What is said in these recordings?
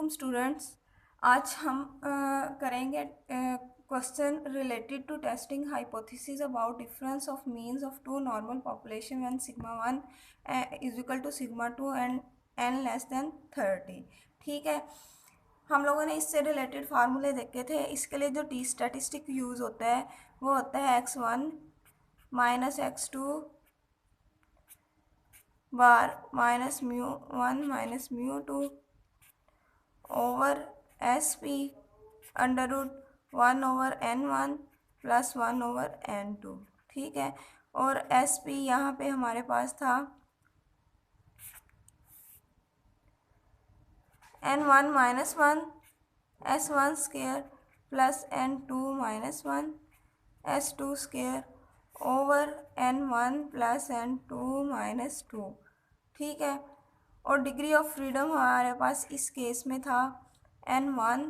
वालेकुम स्टूडेंट्स। आज हम करेंगे question related to testing hypothesis about difference of means of two normal population when sigma 1 is equal to sigma 2 and n less than 30। ठीक है, हम लोगों ने इससे रिलेटेड फार्मूले देखे थे। इसके लिए जो टी स्टैटिस्टिक यूज़ होता है वो होता है x1 minus x2 bar minus μ1 minus μ2 over S P under root 1/n1 plus 1/n2। ठीक है, और एस पी यहाँ पे हमारे पास था n1 minus 1 s1 square plus n2 minus 1 s2 square over n1 plus n2 minus 2। ठीक है, और डिग्री ऑफ फ्रीडम हमारे पास इस केस में था n1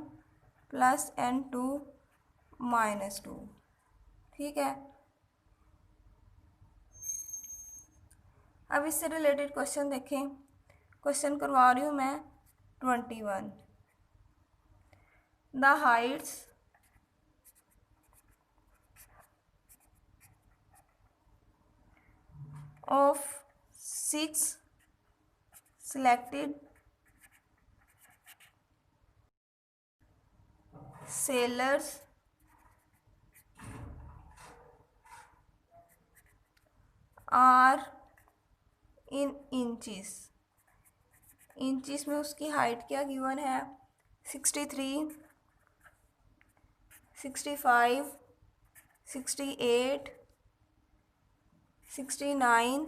प्लस n2 माइनस 2। ठीक है, अब इससे रिलेटेड क्वेश्चन देखें। क्वेश्चन करवा रही हूँ मैं 21। The Heights of 6 selected sailors are in inches। Inches में उसकी हाइट क्या गिवन है? 63, 65, 68, 69,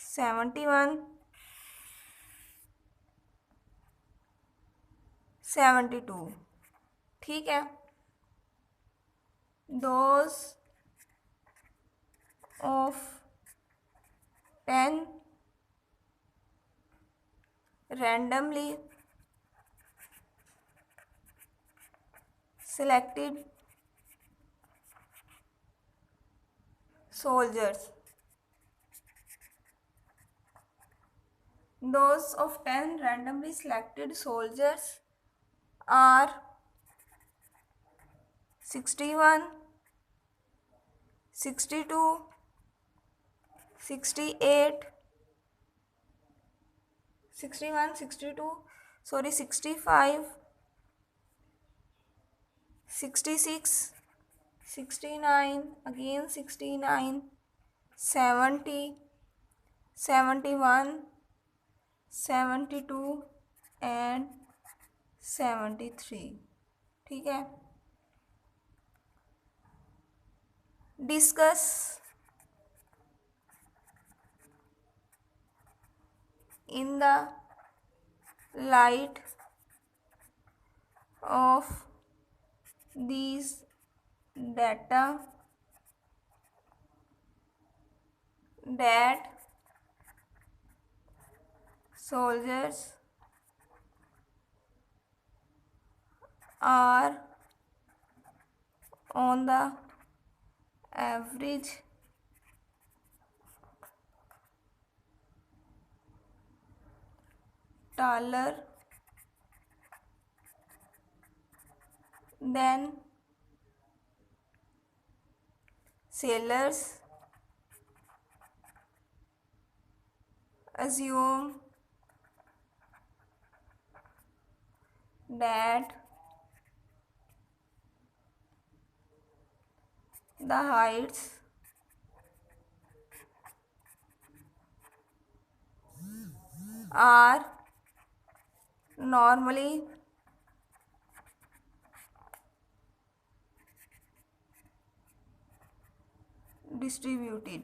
71, 72। ठीक है, those of 10 randomly selected soldiers, those of 10 randomly selected soldiers are 61, 62, 68, 61, 62, sorry 65, 66, 69, again 69, 70, 71, 72 and 73। ठीक है, discuss in the light of these data that soldiers are on the average taller than sailors, assume that the heights are normally distributed।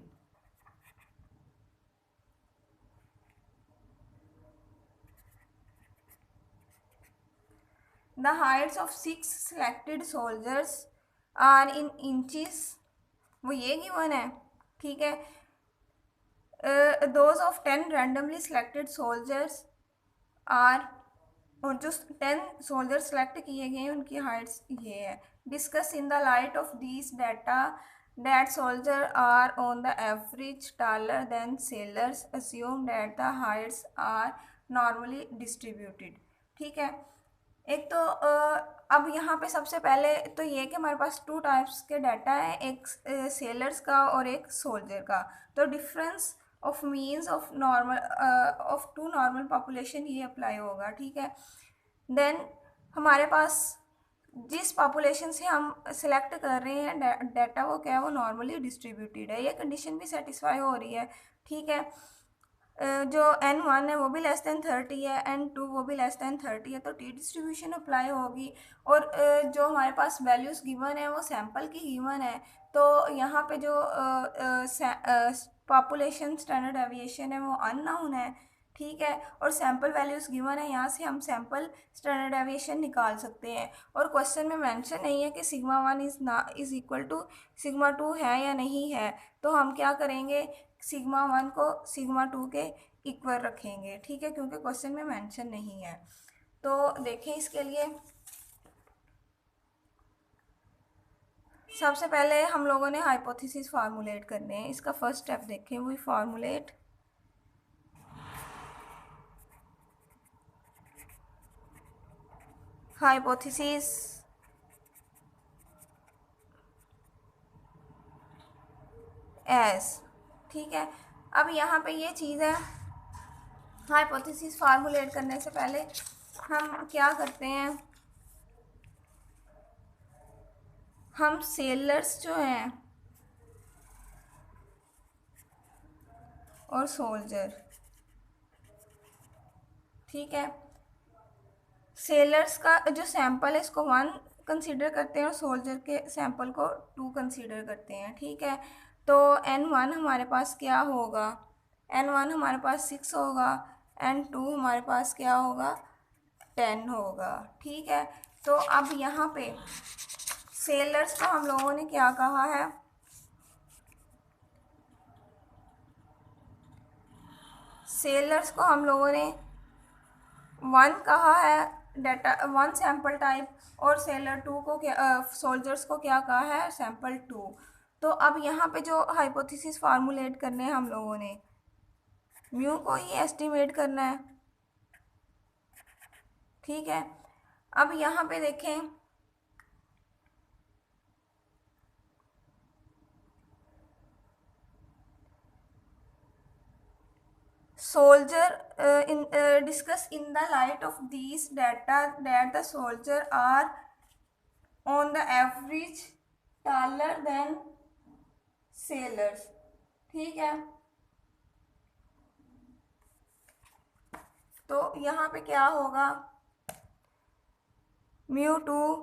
The heights of 6 selected soldiers are in inches, वो ये given है। ठीक है, those of 10 randomly selected soldiers are, और जो 10 soldier select किए गए हैं उनकी हाइट्स ये है। Discuss in the light of this data that soldier are on the average taller than sailors, assume that the heights are normally distributed। ठीक है, एक तो अब यहाँ पे सबसे पहले तो ये कि हमारे पास टू टाइप्स के डाटा है, एक सेलर्स का और एक सोल्जर का। तो difference of means of normal of two normal population ये अप्लाई होगा, ठीक है। देन हमारे पास जिस पॉपुलेशन से हम सिलेक्ट कर रहे हैं डाटा, वो क्या है, वो नॉर्मली डिस्ट्रीब्यूटेड है, ये कंडीशन भी सेटिस्फाई हो रही है, ठीक है। जो N1 है वो भी लेस देन 30 है, N2 वो भी लेस देन 30 है, तो टी डिस्ट्रीब्यूशन अप्लाई होगी। और जो हमारे पास वैल्यूज़ गिवन है वो सैम्पल की गिवन है, तो यहाँ पे जो पॉपुलेशन स्टैंडर्ड एविएशन है वो अननोन है, ठीक है। और सैम्पल वैल्यूज़ गिवन है, यहाँ से हम सैम्पल स्टैंडर्ड एविएशन निकाल सकते हैं। और क्वेश्चन में मेंशन नहीं है कि sigma 1 is equal to sigma 2 है या नहीं है, तो हम क्या करेंगे, सिग्मा 1 को सिग्मा 2 के इक्वल रखेंगे, ठीक है, क्योंकि क्वेश्चन में मेंशन नहीं है। तो देखें इसके लिए सबसे पहले हम लोगों ने हाइपोथेसिस फार्मूलेट करने हैं। इसका फर्स्ट स्टेप देखें, वी फार्मूलेट हाइपोथेसिस एस, ठीक है। अब यहाँ पे ये चीज़ है, हाइपोथेसिस फार्मूलेट करने से पहले हम क्या करते हैं, हम सेलर्स जो हैं और सोल्जर, ठीक है, सेलर्स का जो सैंपल है इसको 1 कंसीडर करते हैं और सोल्जर के सैंपल को 2 कंसीडर करते हैं, ठीक है। तो N1 हमारे पास क्या होगा, N1 हमारे पास 6 होगा, N2 हमारे पास क्या होगा, 10 होगा, ठीक है। तो अब यहाँ पे सेलर्स को हम लोगों ने क्या कहा है, सेलर्स को हम लोगों ने 1 कहा है डाटा 1 सैम्पल टाइप, और सेलर 2 को क्या, सोल्जर्स को क्या कहा है, सैम्पल 2। तो अब यहाँ पे जो हाइपोथेसिस फार्मूलेट करने हैं हम लोगों ने, म्यू को ही एस्टिमेट करना है, ठीक है। अब यहाँ पे देखें, soldier discuss in the light of these data that the soldier are on the average taller than sailors, ठीक है। तो यहाँ पे क्या होगा, μ2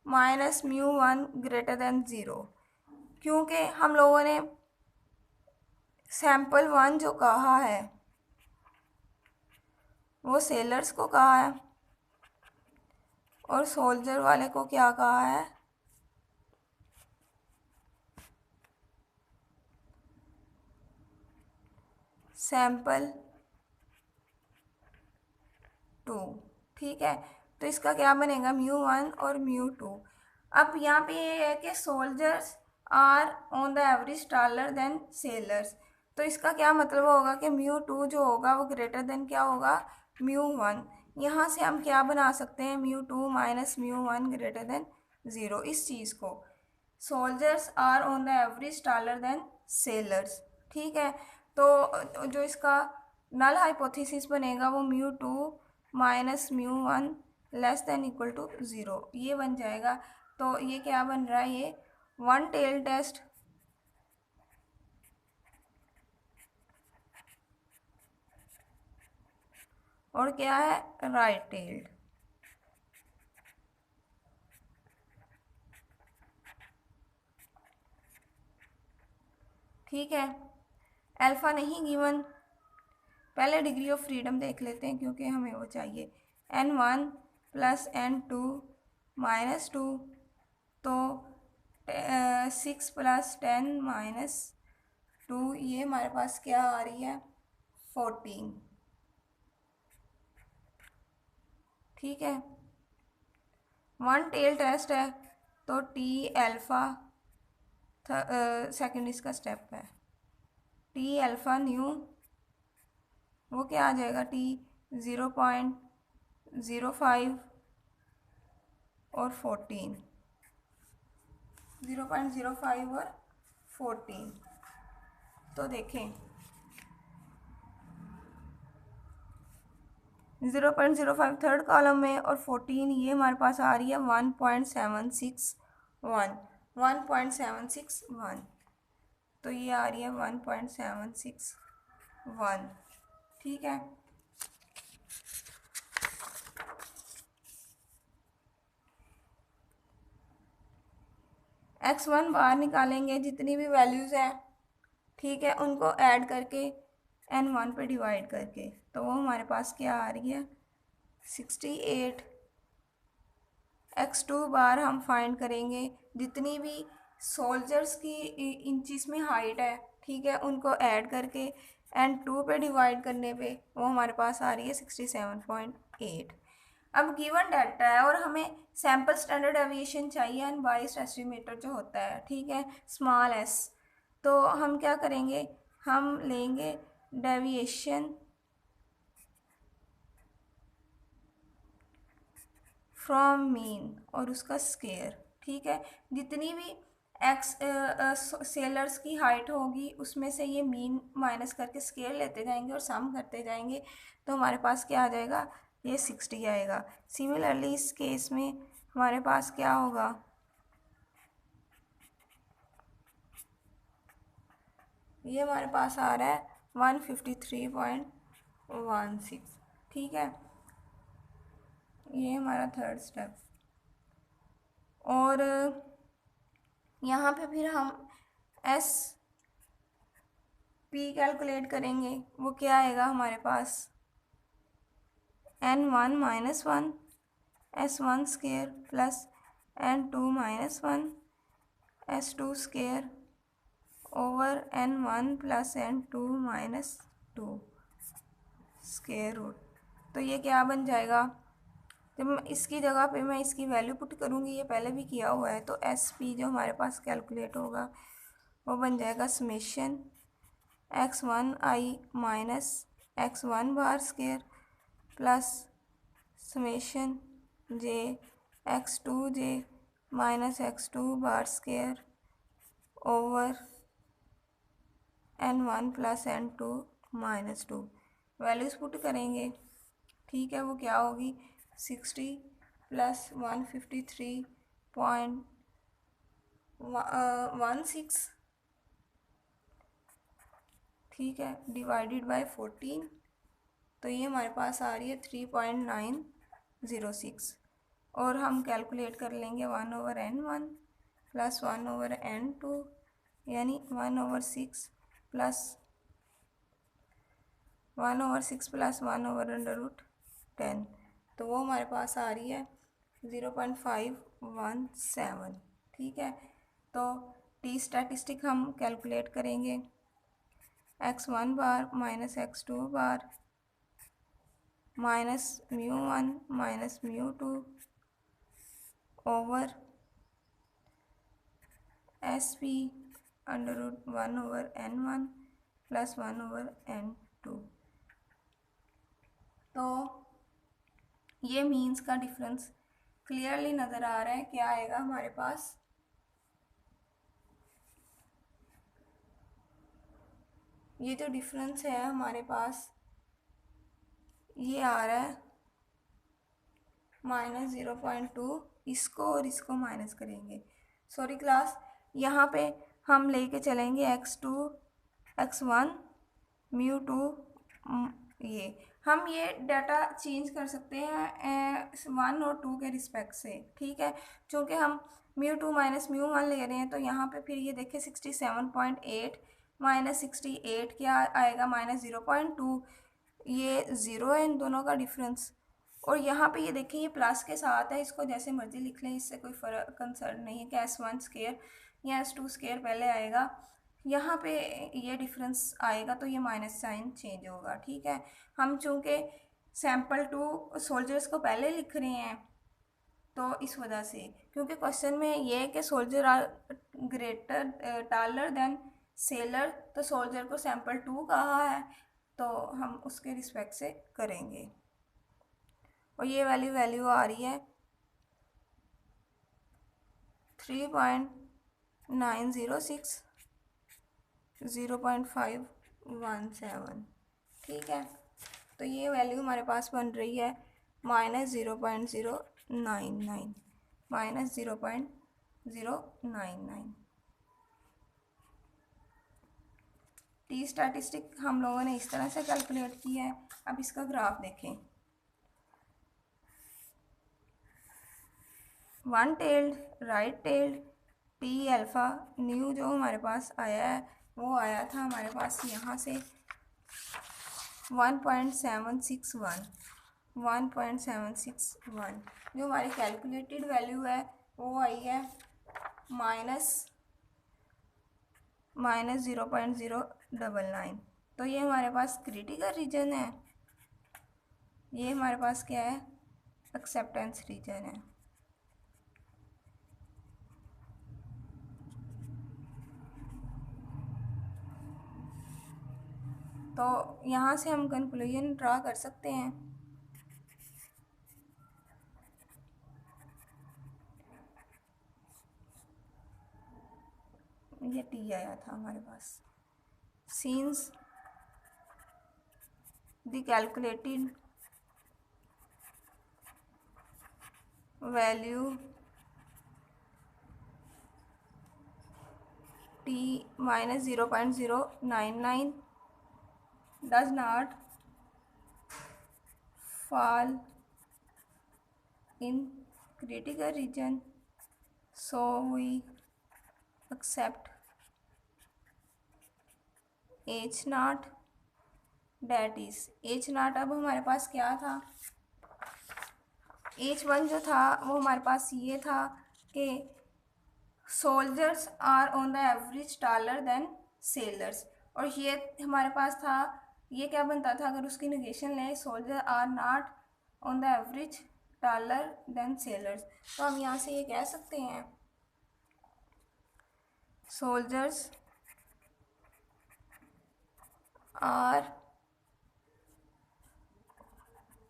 माइनस μ1 ग्रेटर देन 0, क्योंकि हम लोगों ने सैम्पल 1 जो कहा है वो सेलर्स को कहा है, और सोल्जर वाले को क्या कहा है, सैम्पल 2, ठीक है। तो इसका क्या बनेगा, μ1 और μ2। अब यहाँ पे ये है कि soldiers are on the average taller than sailors, तो इसका क्या मतलब होगा कि μ2 जो होगा वो ग्रेटर देन क्या होगा, μ1। यहाँ से हम क्या बना सकते हैं, μ2 माइनस μ1 ग्रेटर देन 0, इस चीज़ को, soldiers are on the average taller than sailors, ठीक है। तो जो इसका नल हाइपोथेसिस बनेगा वो μ2 minus μ1 less than equal to 0, ये बन जाएगा। तो ये क्या बन रहा है, ये वन टेल टेस्ट और क्या है, राइट टेल्ड, ठीक है। अल्फा नहीं गिवन, पहले डिग्री ऑफ फ्रीडम देख लेते हैं क्योंकि हमें वो चाहिए, N1 प्लस N2 माइनस 2, तो 6 प्लस 10 माइनस 2, ये हमारे पास क्या आ रही है, 14, ठीक है। वन टेल टेस्ट है, तो टी अल्फ़ा सेकेंड इसका स्टेप है, टी अल्फ़ा न्यू वो क्या आ जाएगा, टी 0.05 और 14, 0.05 और 14। तो देखें 0.05 थर्ड कॉलम में और 14 ये हमारे पास आ रही है 1.761, 1.761। तो ये आ रही है 1.761, ठीक है। x1 बाहर निकालेंगे, जितनी भी वैल्यूज़ हैं, ठीक है, उनको ऐड करके n1 पे डिवाइड करके, तो वो हमारे पास क्या आ रही है 68। x2 बार हम फाइंड करेंगे, जितनी भी सोल्जर्स की इंचज़ में हाइट है, ठीक है, उनको ऐड करके n2 पे डिवाइड करने पे वो हमारे पास आ रही है 67.8। अब गिवन डाटा है और हमें सैम्पल स्टैंडर्ड डेविएशन चाहिए अनबाइस्ड एस्टिमेटर जो होता है, ठीक है, स्मॉल एस। तो हम क्या करेंगे, हम लेंगे डेविएशन फ्रॉम मीन और उसका स्केयर, ठीक है। जितनी भी एक्स सेलर्स की हाइट होगी उसमें से ये मीन माइनस करके स्केयर लेते जाएंगे और सम करते जाएंगे, तो हमारे पास क्या आ जाएगा, ये 60 आएगा। सिमिलरली इस केस में हमारे पास क्या होगा, ये हमारे पास आ रहा है 153.16, ठीक है। ये हमारा थर्ड स्टेप। और यहाँ पे फिर हम एस पी कैलकुलेट करेंगे, वो क्या आएगा हमारे पास n1 minus 1 s1 square plus n2 minus 1 s2 square over n1 plus n2 minus 2 square root. तो ये क्या बन जाएगा, जब इसकी जगह पे मैं इसकी वैल्यू पुट करूँगी, ये पहले भी किया हुआ है, तो एस पी जो हमारे पास कैलकुलेट होगा वो बन जाएगा summation x1 I minus x1 bar square plus summation J x2 J minus x2 bar square over n1 plus n2 minus 2। Values put करेंगे, ठीक है, वो क्या होगी 60 प्लस 153.16, ठीक है, डिवाइडेड बाय 14, तो ये हमारे पास आ रही है 3.906। और हम कैलकुलेट कर लेंगे 1/n1 प्लस 1/n2, यानी 1/6 प्लस 1/6 प्लस 1/√10, तो वो हमारे पास आ रही है 0.517, ठीक है। तो टी स्टैटिस्टिक हम कैलकुलेट करेंगे, x1 bar minus x2 bar minus μ1 minus μ2 over S P √1/n1 plus 1/n2। तो ये मीन्स का डिफरेंस क्लियरली नज़र आ रहा है, क्या आएगा हमारे पास, ये जो डिफरेंस है हमारे पास ये आ रहा है -0.2। इसको और इसको माइनस करेंगे, सॉरी क्लास, यहाँ पे हम लेके चलेंगे x2 x1 μ2, ये हम ये डाटा चेंज कर सकते हैं 1 और 2 के रिस्पेक्ट से, ठीक है। चूँकि हम μ2 माइनस μ1 ले रहे हैं, तो यहाँ पे फिर ये देखिए 67.8 माइनस 68 क्या आएगा -0.2, ये ज़ीरो है इन दोनों का डिफरेंस। और यहाँ पे ये देखिए ये प्लस के साथ है, इसको जैसे मर्जी लिख लें, इससे कोई फ़र्क कंसर्न नहीं है कि S1 स्केयर या S2 स्केयर पहले आएगा, यहाँ पे ये डिफरेंस आएगा तो ये माइनस साइन चेंज होगा, ठीक है। हम चूँकि सैम्पल 2 सोल्जर्स को पहले लिख रहे हैं, तो इस वजह से, क्योंकि क्वेश्चन में ये है कि soldier are greater taller than sailor, तो सोल्जर को सैम्पल 2 कहा है, तो हम उसके रिस्पेक्ट से करेंगे। और ये वाली वैल्यू आ रही है 3.906 0.517। ठीक है, तो ये वैल्यू हमारे पास बन रही है -0.099, -0.099। टी स्टैटिस्टिक हम लोगों ने इस तरह से कैलकुलेट की है। अब इसका ग्राफ देखें। One tailed, right tailed, T alpha new जो हमारे पास आया है वो आया था हमारे पास यहाँ से 1.761 जो हमारी कैलकुलेटेड वैल्यू है वो आई है -0.099। तो ये हमारे पास क्रिटिकल रीजन है, ये हमारे पास क्या है, एक्सेप्टेंस रीजन है। तो यहाँ से हम कंक्लूजन ड्रा कर सकते हैं। ये टी आया था हमारे पास। Since the calculated value t -0.099 does not fall in critical region, so we accept h naught, that is h naught। अब हमारे पास क्या था, h1 जो था वो हमारे पास ये था कि soldiers are on the average taller than sailors, और ये हमारे पास था, ये क्या बनता था अगर उसकी नेगेशन लें, soldier are not on the average taller than sailors. तो हम यहाँ से ये कह सकते हैं soldiers are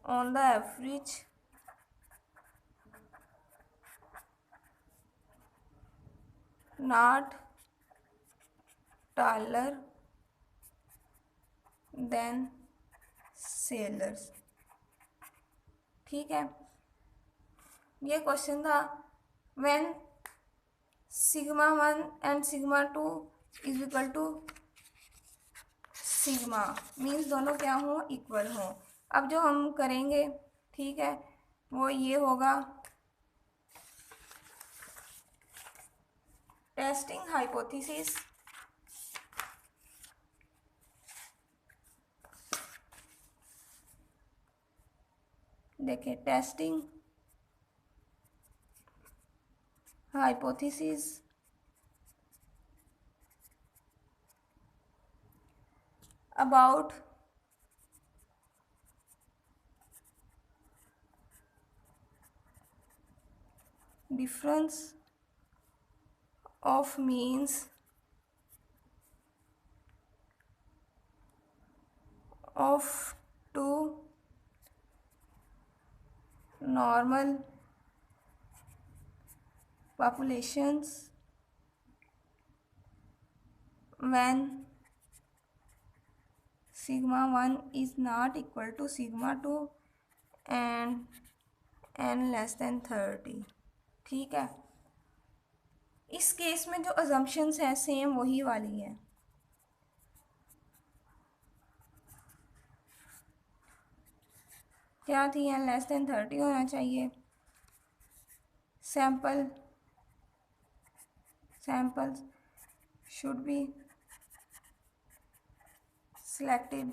on the average not taller than sailors। ठीक है, ये क्वेश्चन था when sigma 1 and sigma 2 is equal to sigma, means दोनों क्या हो, इक्वल हो। अब जो हम करेंगे, ठीक है, वो ये होगा टेस्टिंग हाइपोथेसिस देखिए, testing hypothesis about difference of means of two normal populations when sigma 1 is not equal to sigma 2 and n less than 30। ठीक है, इस केस में जो अजम्पशंस है सेम वही वाली है। क्या थी, n लेस देन 30 होना चाहिए, samples should be selected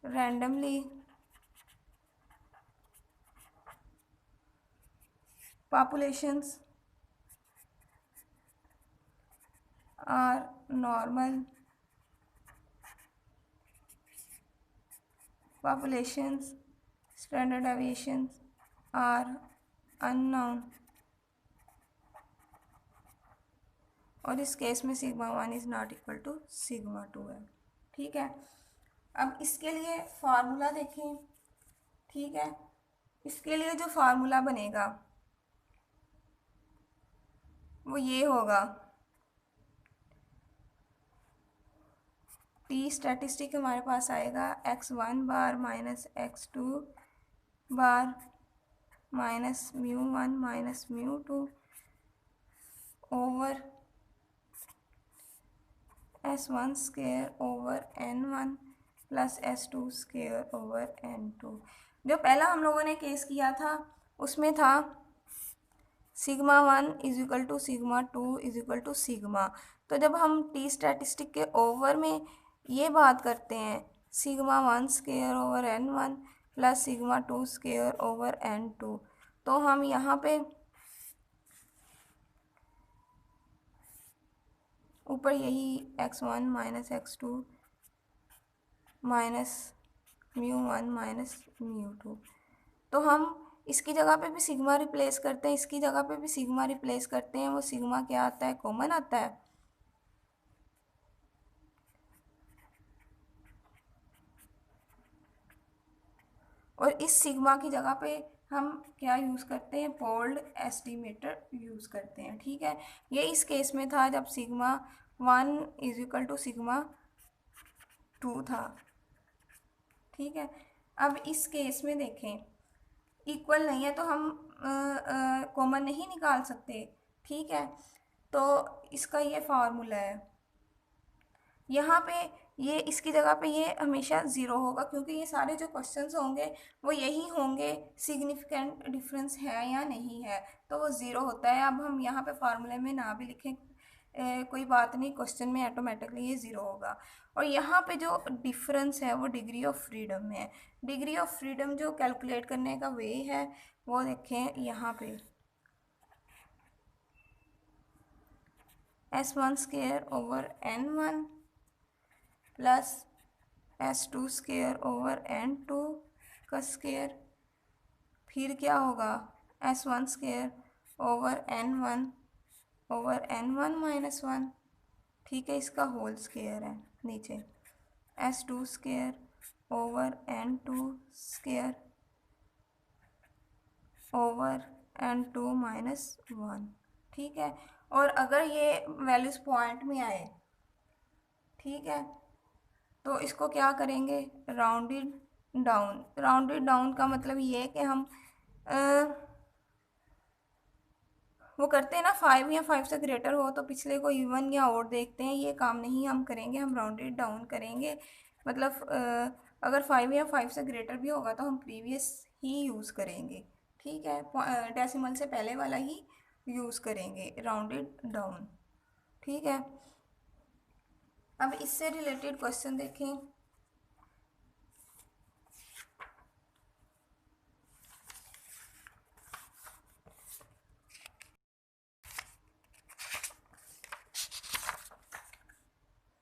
randomly, populations are normal, populations standard deviations are unknown, और इस केस में sigma 1 is not equal to sigma 2 है। ठीक है, अब इसके लिए फार्मूला देखें। ठीक है, इसके लिए जो फार्मूला बनेगा वो ये होगा, टी स्टैटिस्टिक हमारे पास आएगा x1 bar minus x2 bar minus μ1 minus μ2 over s1 square over n1 plus s2 square over n2। जो पहला हम लोगों ने केस किया था उसमें था sigma 1 is equal to sigma 2 is equal to sigma. तो जब हम टी स्टैटिस्टिक के ओवर में ये बात करते हैं sigma 1 square over n1 plus sigma 2 square over n2, तो हम यहाँ पे ऊपर यही x1 minus x2 minus μ1 minus μ2, तो हम इसकी जगह पे भी सिग्मा रिप्लेस करते हैं, इसकी जगह पे भी सिग्मा रिप्लेस करते हैं। वो सिग्मा क्या आता है, कॉमन आता है। और इस सिग्मा की जगह पे हम क्या यूज़ करते हैं, पोल्ड एस्टिमेटर यूज़ करते हैं। ठीक है, ये इस केस में था जब sigma 1 is equal to sigma 2 था। ठीक है, अब इस केस में देखें इक्वल नहीं है तो हम कॉमन नहीं निकाल सकते। ठीक है, तो इसका ये फार्मूला है, यहाँ पे ये इसकी जगह पे ये हमेशा ज़ीरो होगा, क्योंकि ये सारे जो क्वेश्चंस होंगे वो यही होंगे सिग्निफिकेंट डिफरेंस है या नहीं है, तो वो ज़ीरो होता है। अब हम यहाँ पे फार्मूले में ना भी लिखें कोई बात नहीं, क्वेश्चन में ऑटोमेटिकली ये ज़ीरो होगा। और यहाँ पे जो डिफरेंस है वो डिग्री ऑफ फ्रीडम में है। डिग्री ऑफ फ्रीडम जो कैलकुलेट करने का वे है वो देखें यहाँ पे, s1 square over n1 plus s2 square over n2 का स्क्वायर, फिर क्या होगा s1 square over n1 over n1 minus 1। ठीक है, इसका होल स्क्वायर है नीचे, s2 square over n2 square over n2 minus 1। ठीक है, और अगर ये वैल्यूज़ पॉइंट में आए, ठीक है, तो इसको क्या करेंगे, राउंडेड डाउन। राउंडेड डाउन का मतलब ये है कि हम वो करते हैं ना 5 या 5 से ग्रेटर हो तो पिछले को इवन या और देखते हैं, ये काम नहीं हम करेंगे, हम राउंडेड डाउन करेंगे। मतलब अगर 5 या 5 से ग्रेटर भी होगा तो हम प्रीवियस ही यूज़ करेंगे। ठीक है, डेसिमल से पहले वाला ही यूज़ करेंगे, राउंडेड डाउन। ठीक है, अब इससे रिलेटेड क्वेश्चन देखें।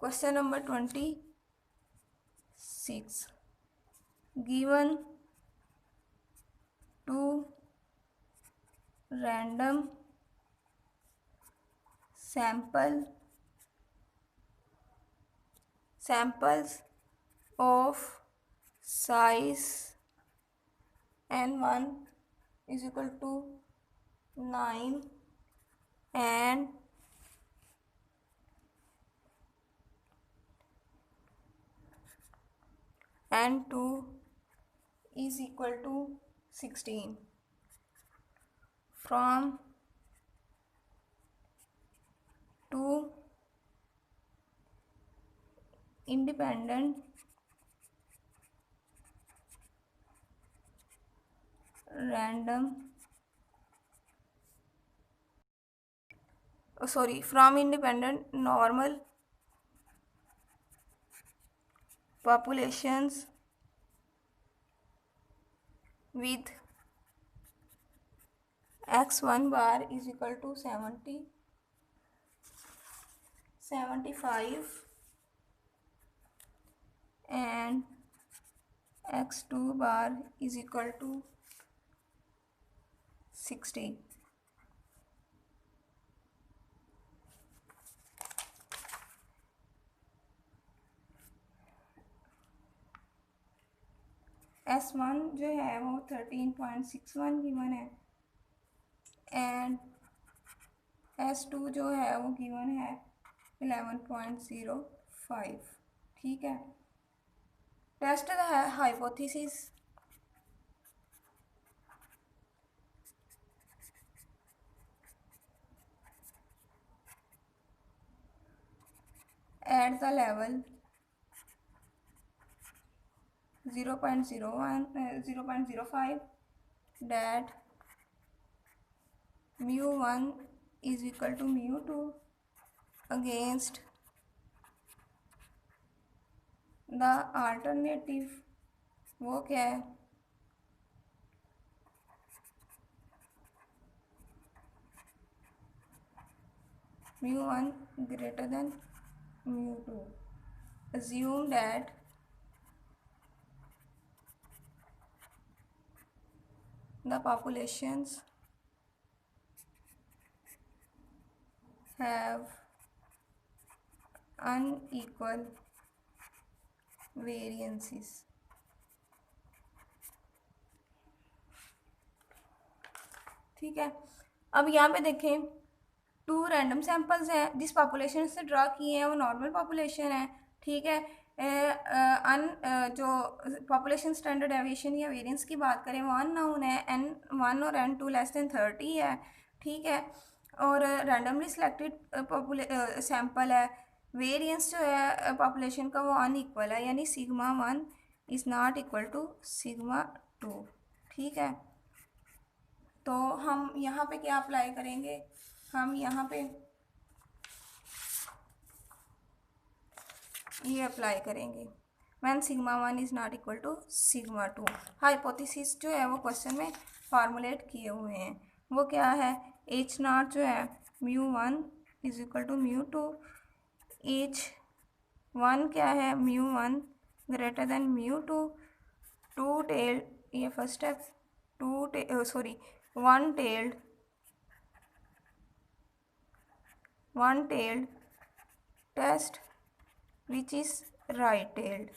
Question number 26, given two random samples of size n1 is equal to 9 and n2 is equal to 16 from two independent random from independent normal populations with x1 bar is equal to 70, 75 and x2 bar is equal to 60। S1 जो है वो 13.61 given है and S2 जो है वो given है 11.05। ठीक है, test the hypothesis at the level 0.05 that mu1 is equal to mu2 against the alternative, वो क्या है, mu1 greater than mu2. Assume that the populations have unequal variances. ठीक है, अब यहाँ पे देखें 2 रैंडम सैंपल्स हैं जिस पॉपुलेशन से ड्रा किए हैं वो नॉर्मल पॉपुलेशन है। ठीक है, जो पॉपुलेशन स्टैंडर्ड डेविएशन या वेरिएंस की बात करें वो अननोन है, N1 और N2 लेस देन 30 है। ठीक है, और रैंडमली सिलेक्टेड सैंपल है, वेरिएंस जो है पॉपुलेशन का वो अनइक्वल है, यानी sigma 1 is not equal to sigma 2। ठीक है, तो हम यहाँ पे क्या अप्लाई करेंगे, हम यहाँ पे ये अप्लाई करेंगे when sigma 1 is not equal to sigma 2। Hypothesis जो है वो क्वेश्चन में फॉर्मुलेट किए हुए हैं, वो क्या है, एच नॉट जो है mu1 is equal to mu2, H1 क्या है mu1 greater than mu2, two tailed, ये first step, one tailed test which is right tailed।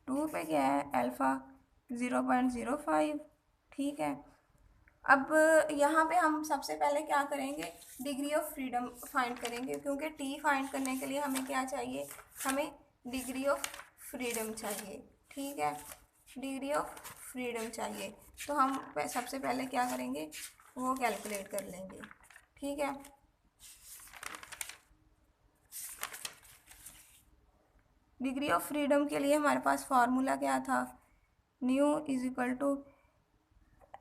2 पे क्या है अल्फ़ा 0.05। ठीक है, अब यहाँ पे हम सबसे पहले क्या करेंगे, डिग्री ऑफ फ्रीडम फाइंड करेंगे, क्योंकि टी फाइंड करने के लिए हमें क्या चाहिए, हमें डिग्री ऑफ फ्रीडम चाहिए। ठीक है, डिग्री ऑफ फ्रीडम चाहिए, तो हम सबसे पहले क्या करेंगे, वो कैलकुलेट कर लेंगे। ठीक है, डिग्री ऑफ फ्रीडम के लिए हमारे पास फार्मूला क्या था, nu is equal to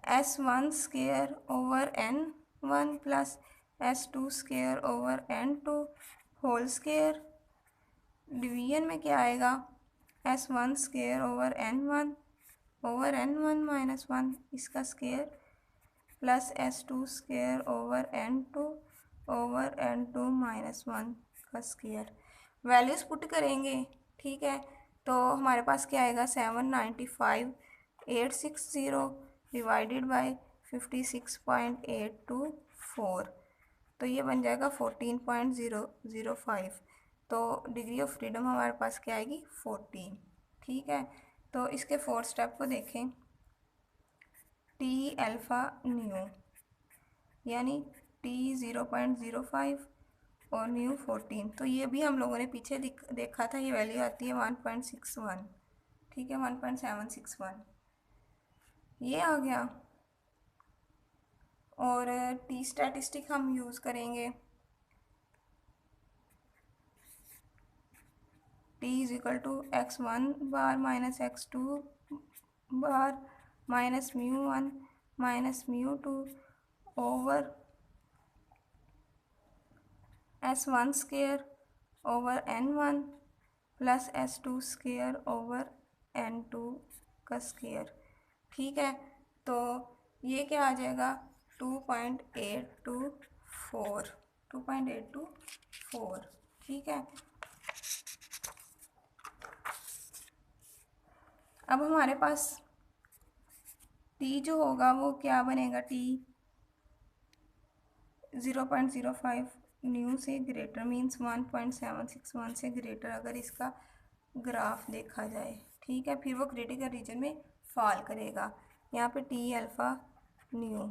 S1 square over N1 plus S2 square over N2 whole square. Division में क्या आएगा, S1 square over N1 minus 1 इसका square plus S2 square over N2 over N2 minus 1 का square. Values put करेंगे। ठीक है, तो हमारे पास क्या आएगा, 795,860 डिवाइडेड बाय 56.824, तो ये बन जाएगा 14.005। तो डिग्री ऑफ फ्रीडम हमारे पास क्या आएगी, 14। ठीक है, तो इसके 4 स्टेप को देखें, टी अल्फ़ा न्यू यानी टी 0.05 और न्यू 14, तो ये भी हम लोगों ने पीछे देखा था, ये वैल्यू आती है 1.61। ठीक है, 1.761 ये आ गया। और टी स्टैटिस्टिक हम यूज़ करेंगे, T is equal to x1 bar minus x2 bar minus mu1 minus mu2 over S1 square over N1 plus S2 square over N2 का स्क्वायर। ठीक है, तो ये क्या आ जाएगा, 2.824। ठीक है, अब हमारे पास टी जो होगा वो क्या बनेगा, टी 0.05 न्यू से ग्रेटर मीन्स 1.761 से ग्रेटर अगर इसका ग्राफ देखा जाए। ठीक है, फिर वो क्रिटिकल रीजन में फॉल करेगा। यहाँ पे टी अल्फ़ा न्यू,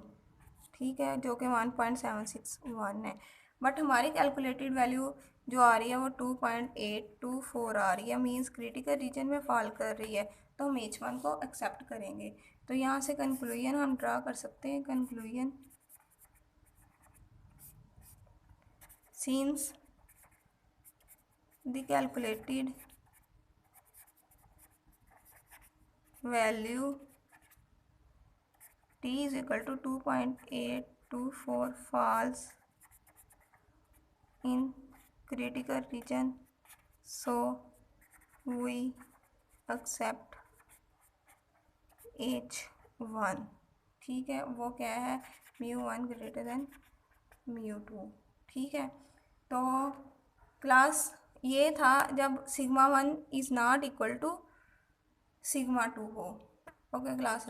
ठीक है, जो कि 1.761 है। बट हमारी कैलकुलेटेड वैल्यू जो आ रही है वो 2.824 आ रही है, मीन्स क्रिटिकल रीजन में फॉल कर रही है, तो हम H1 को एक्सेप्ट करेंगे। तो यहाँ से कंक्लूजन हम ड्रा कर सकते हैं। Conclusion, since the calculated value t is equal to 2.824 falls in critical region, so we accept H1, ठीक है, वो क्या है, μ1 ग्रेटर देन μ2, ठीक है। तो क्लास ये था जब σ1 इज़ नॉट इक्वल टू σ2 हो। Okay class.